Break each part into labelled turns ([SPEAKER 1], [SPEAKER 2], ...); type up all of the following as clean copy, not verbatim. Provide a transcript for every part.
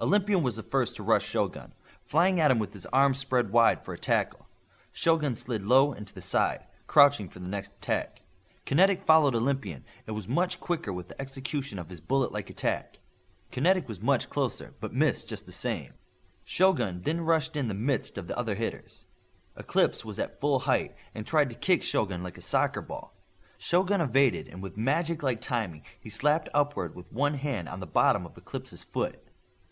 [SPEAKER 1] Olympian was the first to rush Shogun, flying at him with his arms spread wide for a tackle. Shogun slid low and to the side, crouching for the next attack. Kinetic followed Olympian and was much quicker with the execution of his bullet-like attack. Kinetic was much closer, but missed just the same. Shogun then rushed in the midst of the other hitters. Eclipse was at full height and tried to kick Shogun like a soccer ball. Shogun evaded, and with magic-like timing, he slapped upward with one hand on the bottom of Eclipse's foot.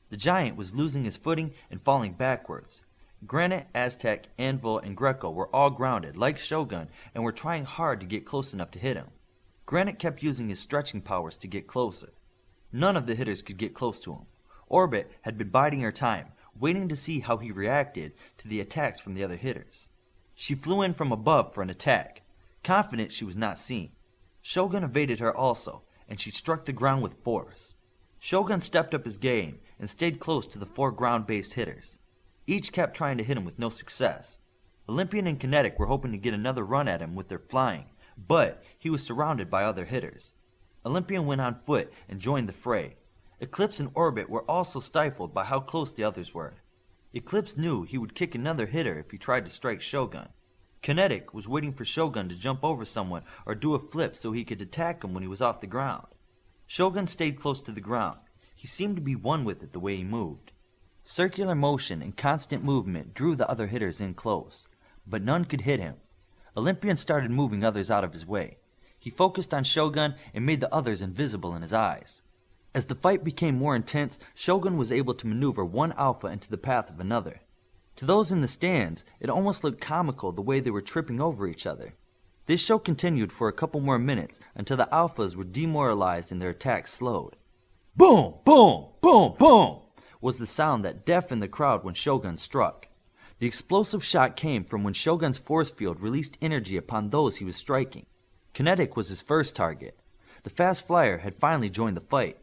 [SPEAKER 1] The giant was losing his footing and falling backwards. Granite, Aztec, Anvil, and Greco were all grounded, like Shogun, and were trying hard to get close enough to hit him. Granite kept using his stretching powers to get closer. None of the hitters could get close to him. Orbit had been biding her time, waiting to see how he reacted to the attacks from the other hitters. She flew in from above for an attack, confident she was not seen. Shogun evaded her also, and she struck the ground with force. Shogun stepped up his game and stayed close to the four ground-based hitters. Each kept trying to hit him with no success. Olympian and Kinetic were hoping to get another run at him with their flying, but he was surrounded by other hitters. Olympian went on foot and joined the fray. Eclipse and Orbit were also stifled by how close the others were. Eclipse knew he would kick another hitter if he tried to strike Shogun. Kinetic was waiting for Shogun to jump over someone or do a flip so he could attack him when he was off the ground. Shogun stayed close to the ground. He seemed to be one with it the way he moved. Circular motion and constant movement drew the other hitters in close, but none could hit him. Olympian started moving others out of his way. He focused on Shogun and made the others invisible in his eyes. As the fight became more intense, Shogun was able to maneuver one alpha into the path of another. To those in the stands, it almost looked comical the way they were tripping over each other. This show continued for a couple more minutes until the alphas were demoralized and their attacks slowed. Boom, boom, boom, boom was the sound that deafened the crowd when Shogun struck. The explosive shot came from when Shogun's force field released energy upon those he was striking. Kinetic was his first target. The fast flyer had finally joined the fight.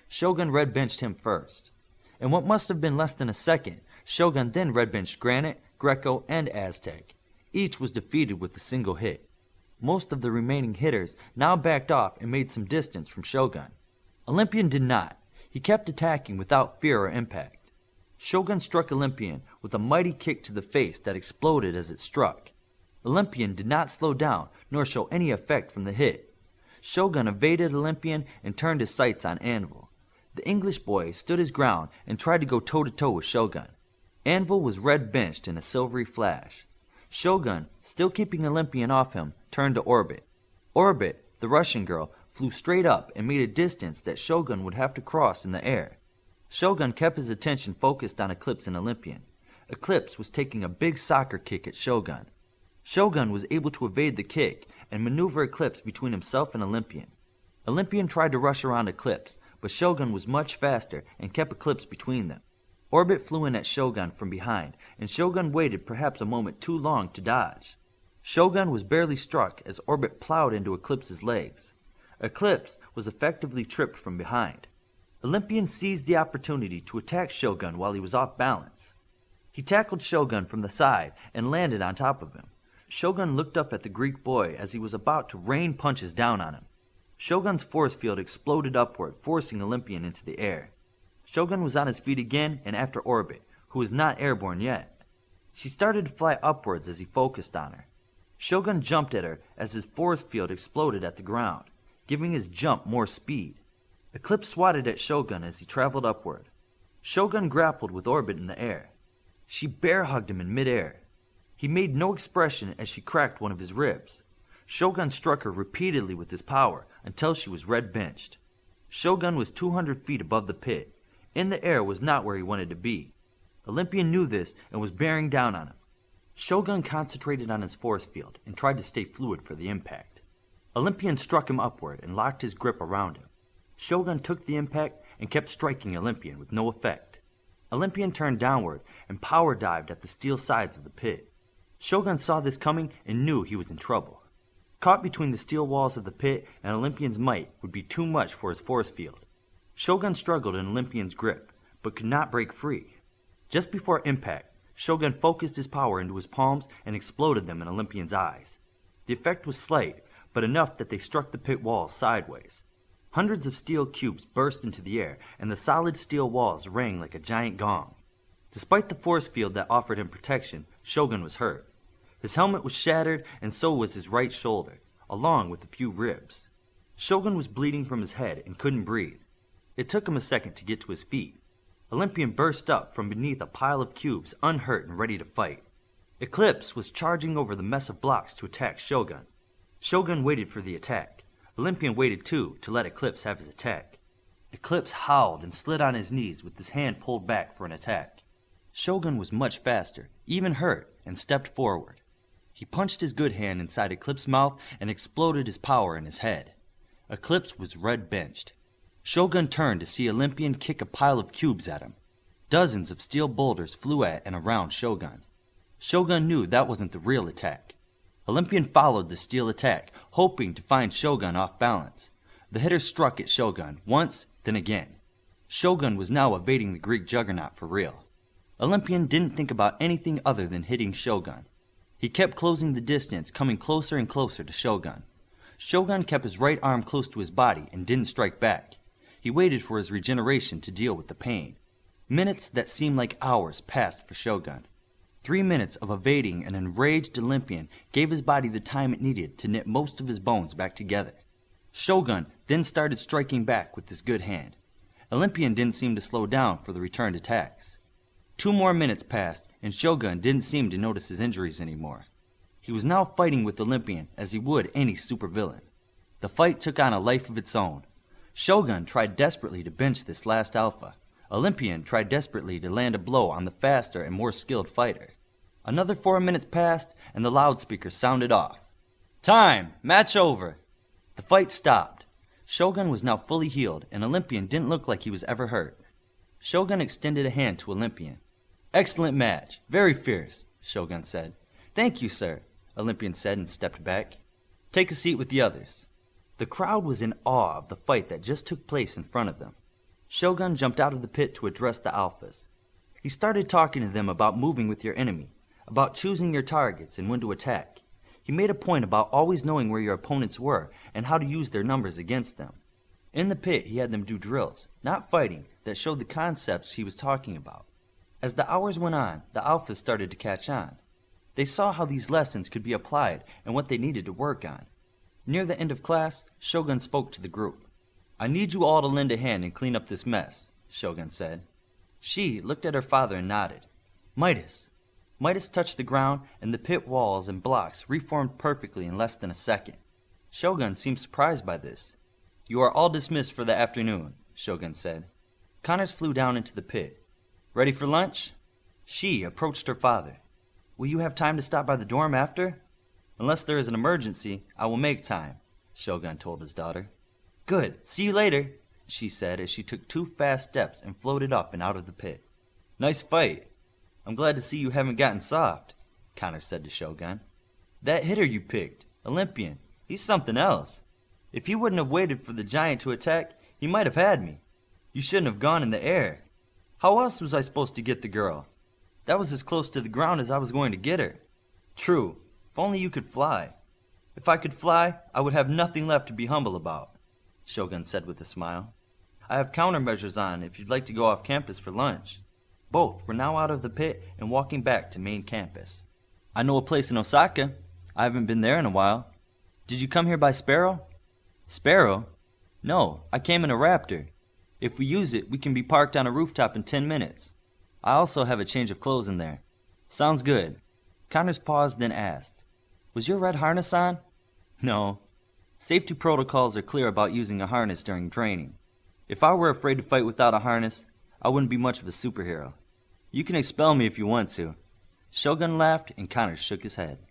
[SPEAKER 1] Shogun red-benched him first. In what must have been less than a second, Shogun then red-benched Granite, Greco, and Aztec. Each was defeated with a single hit. Most of the remaining hitters now backed off and made some distance from Shogun. Olympian did not. He kept attacking without fear or impact. Shogun struck Olympian with a mighty kick to the face that exploded as it struck. Olympian did not slow down nor show any effect from the hit. Shogun evaded Olympian and turned his sights on Anvil. The English boy stood his ground and tried to go toe-to-toe with Shogun. Anvil was red-benched in a silvery flash. Shogun, still keeping Olympian off him, turned to Orbit. Orbit, the Russian girl, flew straight up and made a distance that Shogun would have to cross in the air. Shogun kept his attention focused on Eclipse and Olympian. Eclipse was taking a big soccer kick at Shogun. Shogun was able to evade the kick and maneuver Eclipse between himself and Olympian. Olympian tried to rush around Eclipse, but Shogun was much faster and kept Eclipse between them. Orbit flew in at Shogun from behind, and Shogun waited perhaps a moment too long to dodge. Shogun was barely struck as Orbit plowed into Eclipse's legs. Eclipse was effectively tripped from behind. Olympian seized the opportunity to attack Shogun while he was off balance. He tackled Shogun from the side and landed on top of him. Shogun looked up at the Greek boy as he was about to rain punches down on him. Shogun's force field exploded upward, forcing Olympian into the air. Shogun was on his feet again and after Orbit, who was not airborne yet. She started to fly upwards as he focused on her. Shogun jumped at her as his force field exploded at the ground, giving his jump more speed. Eclipse swatted at Shogun as he traveled upward. Shogun grappled with Orbit in the air. She bear-hugged him in midair. He made no expression as she cracked one of his ribs. Shogun struck her repeatedly with his power until she was red-benched. Shogun was 200 feet above the pit. In the air was not where he wanted to be. Olympian knew this and was bearing down on him. Shogun concentrated on his force field and tried to stay fluid for the impact. Olympian struck him upward and locked his grip around him. Shogun took the impact and kept striking Olympian with no effect. Olympian turned downward and power dived at the steel sides of the pit. Shogun saw this coming and knew he was in trouble. Caught between the steel walls of the pit and Olympian's might would be too much for his force field. Shogun struggled in Olympian's grip, but could not break free. Just before impact, Shogun focused his power into his palms and exploded them in Olympian's eyes. The effect was slight, but enough that they struck the pit walls sideways. Hundreds of steel cubes burst into the air, and the solid steel walls rang like a giant gong. Despite the force field that offered him protection, Shogun was hurt. His helmet was shattered, and so was his right shoulder, along with a few ribs. Shogun was bleeding from his head and couldn't breathe. It took him a second to get to his feet. Olympian burst up from beneath a pile of cubes, unhurt and ready to fight. Eclipse was charging over the mess of blocks to attack Shogun. Shogun waited for the attack. Olympian waited too, to let Eclipse have his attack. Eclipse howled and slid on his knees with his hand pulled back for an attack. Shogun was much faster, even hurt, and stepped forward. He punched his good hand inside Eclipse's mouth and exploded his power in his head. Eclipse was red-benched. Shogun turned to see Olympian kick a pile of cubes at him. Dozens of steel boulders flew at and around Shogun. Shogun knew that wasn't the real attack. Olympian followed the steel attack, hoping to find Shogun off balance. The hitter struck at Shogun once, then again. Shogun was now evading the Greek juggernaut for real. Olympian didn't think about anything other than hitting Shogun. He kept closing the distance, coming closer and closer to Shogun. Shogun kept his right arm close to his body and didn't strike back. He waited for his regeneration to deal with the pain. Minutes that seemed like hours passed for Shogun. 3 minutes of evading an enraged Olympian gave his body the time it needed to knit most of his bones back together. Shogun then started striking back with his good hand. Olympian didn't seem to slow down for the returned attacks. 2 more minutes passed, and Shogun didn't seem to notice his injuries anymore. He was now fighting with Olympian as he would any supervillain. The fight took on a life of its own. Shogun tried desperately to bench this last alpha. Olympian tried desperately to land a blow on the faster and more skilled fighter. Another 4 minutes passed, and the loudspeaker sounded off. "Time! Match over!" The fight stopped. Shogun was now fully healed, and Olympian didn't look like he was ever hurt. Shogun extended a hand to Olympian. "Excellent match. Very fierce," Shogun said. "Thank you, sir," Olympian said and stepped back. "Take a seat with the others." The crowd was in awe of the fight that just took place in front of them. Shogun jumped out of the pit to address the alphas. He started talking to them about moving with your enemy, about choosing your targets and when to attack. He made a point about always knowing where your opponents were and how to use their numbers against them. In the pit, he had them do drills, not fighting, that showed the concepts he was talking about. As the hours went on, the alphas started to catch on. They saw how these lessons could be applied and what they needed to work on. Near the end of class, Shogun spoke to the group. "I need you all to lend a hand and clean up this mess," Shogun said. She looked at her father and nodded. "Midas." Midas touched the ground, and the pit walls and blocks reformed perfectly in less than a second. Shogun seemed surprised by this. "You are all dismissed for the afternoon," Shogun said. Connors flew down into the pit. "Ready for lunch?" She approached her father. "Will you have time to stop by the dorm after?" "Unless there is an emergency, I will make time," Shogun told his daughter. "Good. See you later," she said as she took 2 fast steps and floated up and out of the pit. "Nice fight. I'm glad to see you haven't gotten soft," Connors said to Shogun. "That hitter you picked, Olympian, he's something else. If he wouldn't have waited for the giant to attack, he might have had me. You shouldn't have gone in the air. How else was I supposed to get the girl? That was as close to the ground as I was going to get her. True, if only you could fly. If I could fly, I would have nothing left to be humble about," Shogun said with a smile. "I have countermeasures on if you'd like to go off campus for lunch." Both were now out of the pit and walking back to main campus. "I know a place in Osaka. I haven't been there in a while. Did you come here by Sparrow?" "Sparrow? No, I came in a Raptor. If we use it, we can be parked on a rooftop in 10 minutes. I also have a change of clothes in there." "Sounds good." Connors paused, then asked, "Was your red harness on?" "No. Safety protocols are clear about using a harness during training. If I were afraid to fight without a harness, I wouldn't be much of a superhero. You can expel me if you want to." Shogun laughed, and Connors shook his head.